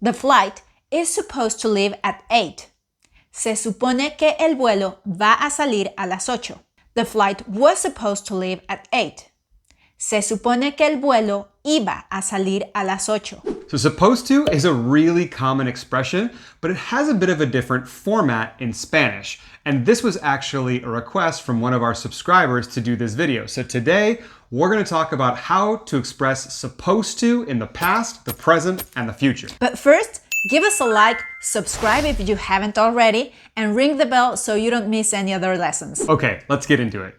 The flight is supposed to leave at 8. Se supone que el vuelo va a salir a las 8. The flight was supposed to leave at 8. Se supone que el vuelo iba a salir a las 8. So supposed to is a really common expression, but it has a bit of a different format in Spanish. And this was actually a request from one of our subscribers to do this video. So today, we're going to talk about how to express supposed to in the past, the present, and the future. But first, give us a like, subscribe if you haven't already, and ring the bell so you don't miss any other lessons. Okay, let's get into it.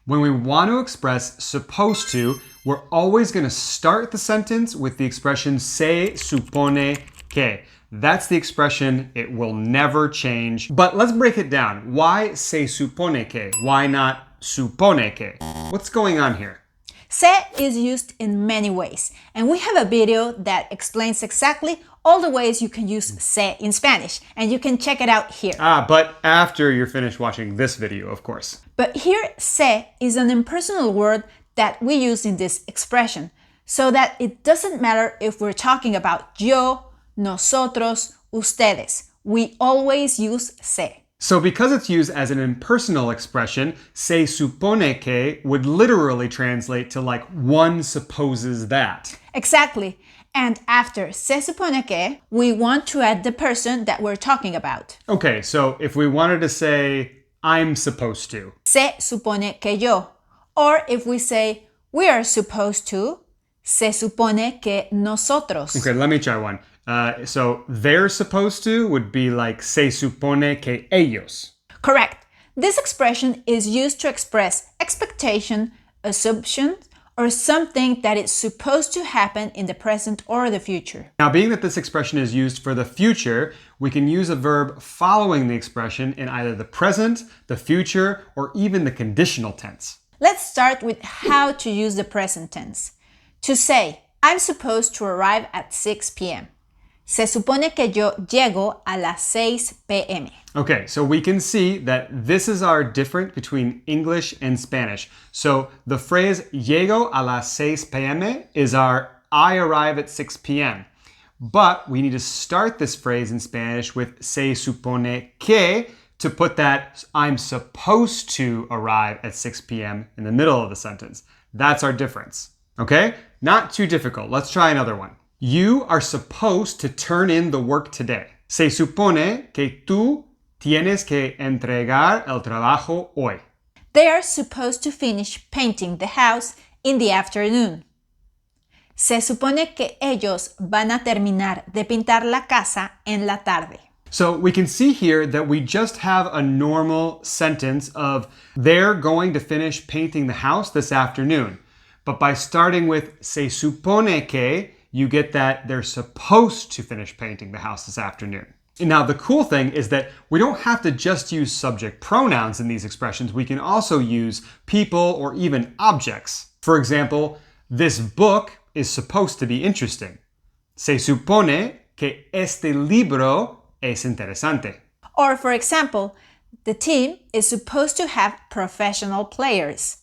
When we want to express supposed to, we're always going to start the sentence with the expression se supone que. That's the expression, it will never change. But let's break it down. Why se supone que? Why not supone que? What's going on here? Se is used in many ways, and we have a video that explains exactly all the ways you can use se in Spanish, and you can check it out here. But after you're finished watching this video, of course. But here, se is an impersonal word that we use in this expression, so that it doesn't matter if we're talking about yo, nosotros, ustedes. We always use se. So because it's used as an impersonal expression, se supone que would literally translate to like one supposes that. Exactly. And after se supone que, we want to add the person that we're talking about. Okay, so if we wanted to say, I'm supposed to. Se supone que yo. Or if we say, we are supposed to, se supone que nosotros. Okay, let me try one. So they're supposed to would be like se supone que ellos. Correct. This expression is used to express expectation, assumption, or something that is supposed to happen in the present or the future. Now, being that this expression is used for the future, we can use a verb following the expression in either the present, the future, or even the conditional tense. Let's start with how to use the present tense. To say, I'm supposed to arrive at 6 p.m. Se supone que yo llego a las 6 p.m. Okay, so we can see that this is our difference between English and Spanish. So the phrase llego a las 6 p.m. is our I arrive at 6 p.m. But we need to start this phrase in Spanish with se supone que to put that I'm supposed to arrive at 6 p.m. in the middle of the sentence. That's our difference. Okay? Not too difficult. Let's try another one. You are supposed to turn in the work today. Se supone que tú tienes que entregar el trabajo hoy. They are supposed to finish painting the house in the afternoon. Se supone que ellos van a terminar de pintar la casa en la tarde. So we can see here that we just have a normal sentence of they're going to finish painting the house this afternoon. But by starting with se supone que, you get that they're supposed to finish painting the house this afternoon. And now the cool thing is that we don't have to just use subject pronouns in these expressions. We can also use people or even objects. For example, this book is supposed to be interesting. Se supone que este libro es interesante. Or for example, the team is supposed to have professional players.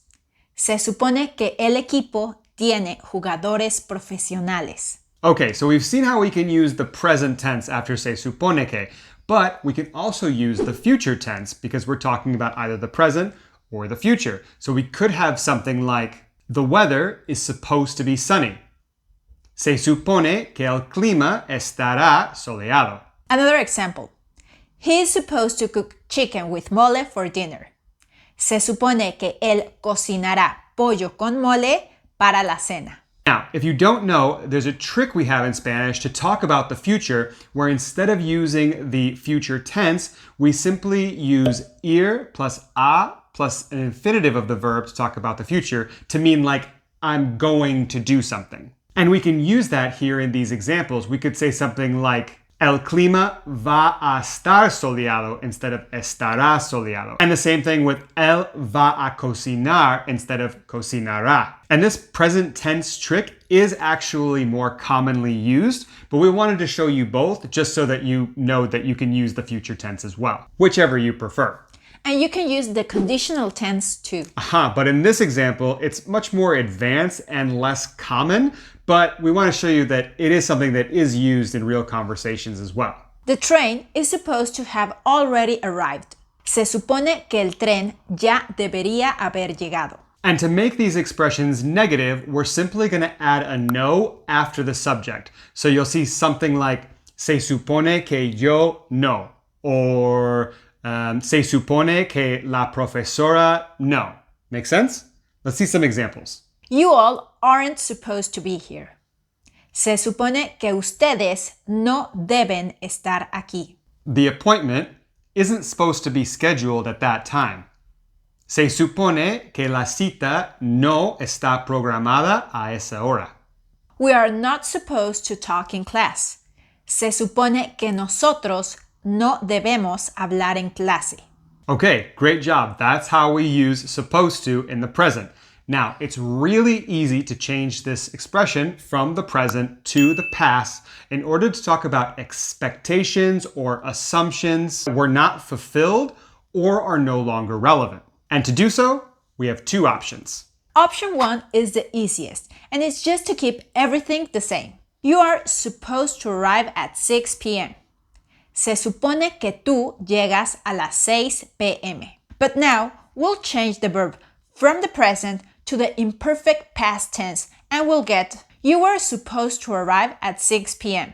Se supone que el equipo tiene jugadores profesionales. Okay, so we've seen how we can use the present tense after se supone que, but we can also use the future tense because we're talking about either the present or the future. So we could have something like, the weather is supposed to be sunny. Se supone que el clima estará soleado. Another example. He is supposed to cook chicken with mole for dinner. Se supone que él cocinará pollo con mole para la cena. Now, if you don't know, there's a trick we have in Spanish to talk about the future where instead of using the future tense, we simply use ir plus a plus an infinitive of the verb to talk about the future to mean like, I'm going to do something. And we can use that here in these examples. We could say something like, el clima va a estar soleado instead of estará soleado. And the same thing with él va a cocinar instead of cocinará. And this present tense trick is actually more commonly used, but we wanted to show you both just so that you know that you can use the future tense as well, whichever you prefer. And you can use the conditional tense too. But in this example, it's much more advanced and less common, but we want to show you that it is something that is used in real conversations as well. The train is supposed to have already arrived. Se supone que el tren ya debería haber llegado. And to make these expressions negative, we're simply going to add a no after the subject. So you'll see something like, se supone que yo no, or se supone que la profesora no. Make sense? Let's see some examples. You all aren't supposed to be here. Se supone que ustedes no deben estar aquí. The appointment isn't supposed to be scheduled at that time. Se supone que la cita no está programada a esa hora. We are not supposed to talk in class. Se supone que nosotros no debemos hablar en clase. Okay, great job. That's how we use supposed to in the present. Now, it's really easy to change this expression from the present to the past in order to talk about expectations or assumptions that were not fulfilled or are no longer relevant. And to do so, we have two options. Option 1 is the easiest, and it's just to keep everything the same. You are supposed to arrive at 6 p.m. Se supone que tú llegas a las 6 p.m. But now, we'll change the verb from the present to the imperfect past tense, and we'll get, you were supposed to arrive at 6 p.m.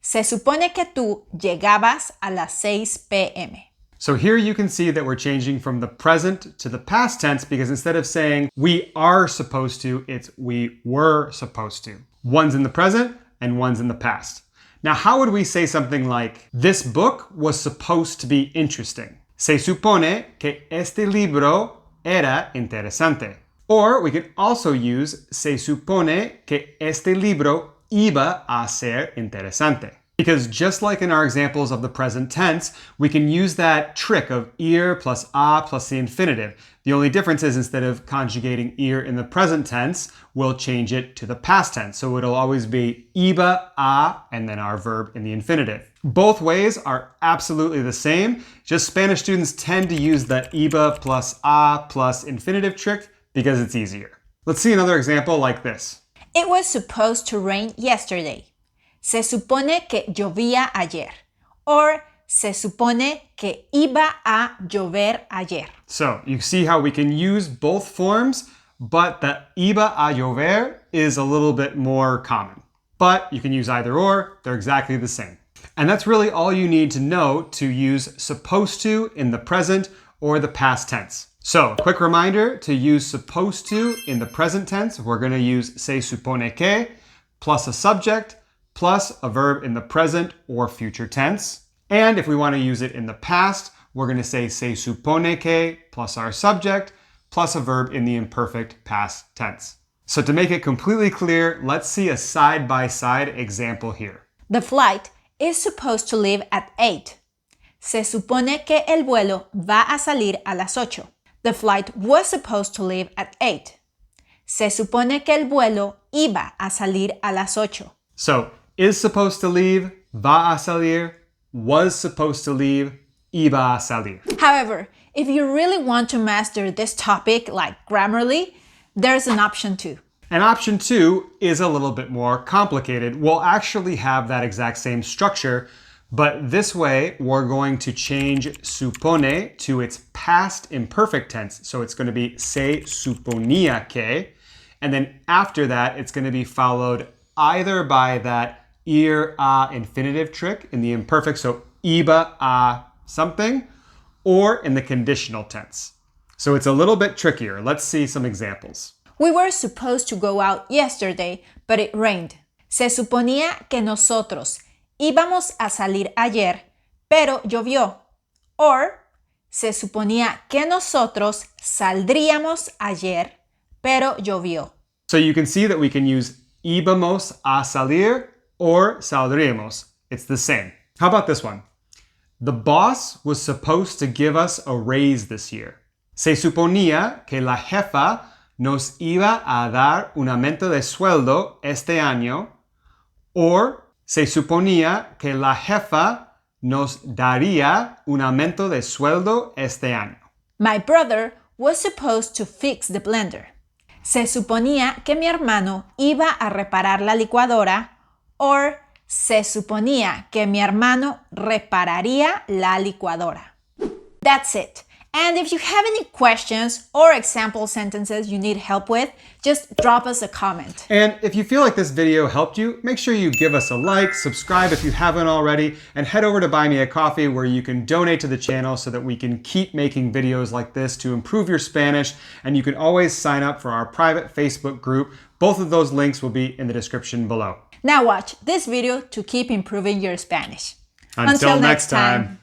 Se supone que tú llegabas a las 6 p.m. So here you can see that we're changing from the present to the past tense because instead of saying we are supposed to, it's we were supposed to. One's in the present and one's in the past. Now, how would we say something like, this book was supposed to be interesting? Se supone que este libro era interesante. Or we can also use se supone que este libro iba a ser interesante. Because just like in our examples of the present tense, we can use that trick of ir plus a plus the infinitive. The only difference is instead of conjugating ir in the present tense, we'll change it to the past tense. So it'll always be iba a and then our verb in the infinitive. Both ways are absolutely the same. Just Spanish students tend to use the iba plus a plus infinitive trick because it's easier. Let's see another example like this. It was supposed to rain yesterday. Se supone que llovía ayer. Or se supone que iba a llover ayer. So you see how we can use both forms, but the iba a llover is a little bit more common. But you can use either or, they're exactly the same. And that's really all you need to know to use supposed to in the present or the past tense. So, quick reminder, to use supposed to in the present tense, we're going to use se supone que plus a subject plus a verb in the present or future tense. And if we want to use it in the past, we're going to say se supone que plus our subject plus a verb in the imperfect past tense. So to make it completely clear, let's see a side-by-side example here. The flight is supposed to leave at 8. Se supone que el vuelo va a salir a las 8. The flight was supposed to leave at 8. Se supone que el vuelo iba a salir a las 8. So, is supposed to leave, va a salir, was supposed to leave, iba a salir. However, if you really want to master this topic like Grammarly, there's an option 2. And option 2 is a little bit more complicated. We'll actually have that exact same structure, but this way we're going to change supone to its past imperfect tense. So it's going to be se suponía que, and then after that it's going to be followed either by that ir a infinitive trick in the imperfect, so iba a something, or in the conditional tense. So it's a little bit trickier. Let's see some examples. We were supposed to go out yesterday, but it rained. Se suponía que nosotros íbamos a salir ayer, pero llovió. Or, se suponía que nosotros saldríamos ayer, pero llovió. So you can see that we can use íbamos a salir or saldríamos. It's the same. How about this one? The boss was supposed to give us a raise this year. Se suponía que la jefa nos iba a dar un aumento de sueldo este año, or se suponía que la jefa nos daría un aumento de sueldo este año. My brother was supposed to fix the blender. Se suponía que mi hermano iba a reparar la licuadora, or se suponía que mi hermano repararía la licuadora. That's it. And if you have any questions or example sentences you need help with, just drop us a comment. And if you feel like this video helped you, make sure you give us a like, subscribe if you haven't already, and head over to Buy Me a Coffee where you can donate to the channel so that we can keep making videos like this to improve your Spanish. And you can always sign up for our private Facebook group. Both of those links will be in the description below. Now watch this video to keep improving your Spanish. Until next time.